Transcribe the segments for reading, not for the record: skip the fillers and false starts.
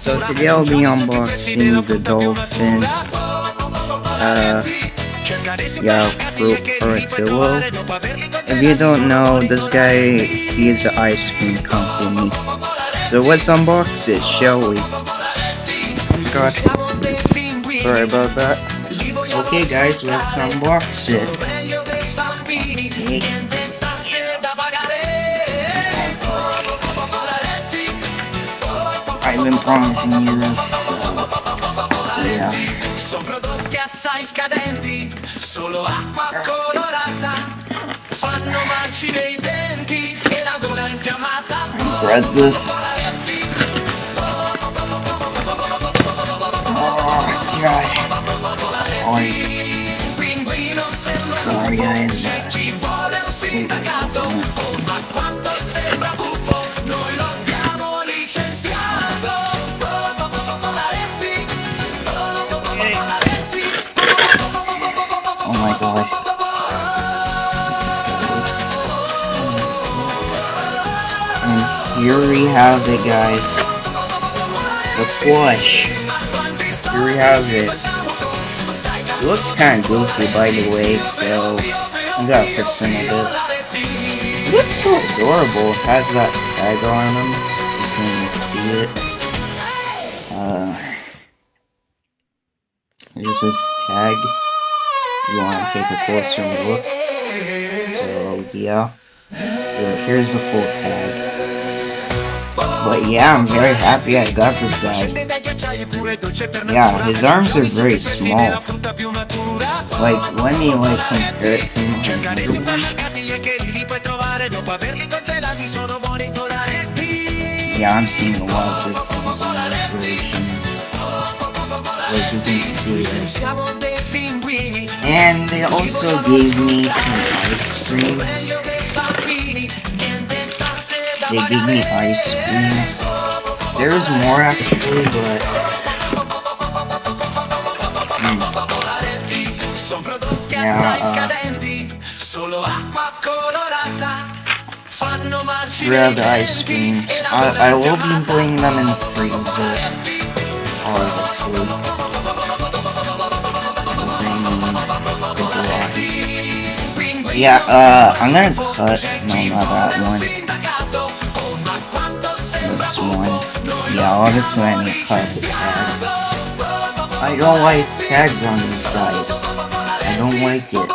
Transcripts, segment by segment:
So today I'll be unboxing the dolphin, fruit Polaretti. If you don't know, this guy, he's an ice cream company. So let's unbox it, shall we? God, sorry about that. Okay guys, let's unbox it. I've been promising you this, so yeah. Sono prodotti assai scadenti, solo acqua colorata, fanno marcire i denti e la gola infiammata. Read this. Oh god. Sorry guys. Ma quanto sembra buffo, noi lo abbiamo licenziato. Oh my god. And here we have it, guys. The plush. Here we have it. It looks kind of goofy, by the way, so I'm gonna fix some of it. It looks so adorable. It has that tag on him. You can see it. Here's his tag. You want to take a closer look. So yeah, here's the full tag. But yeah, I'm very happy I got this guy. Yeah, his arms are very small. Like, let me compare it to my other one. Yeah, I'm seeing a lot of difference on this version. Like you can see it. And they also gave me some ice creams. They gave me ice creams. There was more actually, but grab the ice creams. I will be putting them in the freezer, obviously. Yeah, I'm gonna cut, no, not that one. This one. Yeah, obviously I need to cut the tag. I don't like tags on these guys. I don't like it.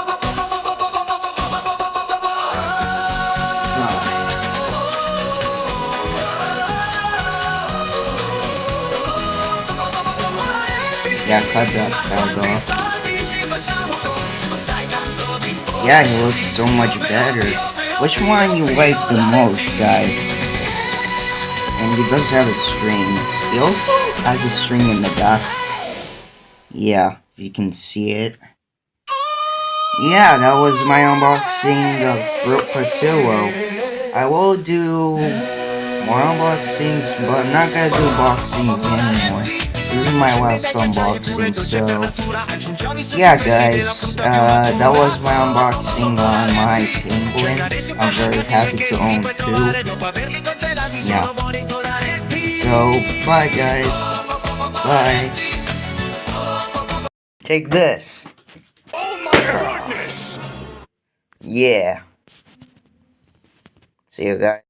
Yeah, cut that tag off. Yeah, he looks so much better. Which one you like the most, guys? And he does have a string. He also has a string in the back. Yeah, if you can see it. Yeah, that was my unboxing of Fruit Patillo. I will do more unboxings, but I'm not gonna do unboxings anymore. This is my last unboxing, so yeah guys, that was my unboxing on my penguin. I'm very happy to own two. Yeah. So, bye guys. Bye. Take this. Oh my goodness! Yeah. See you guys.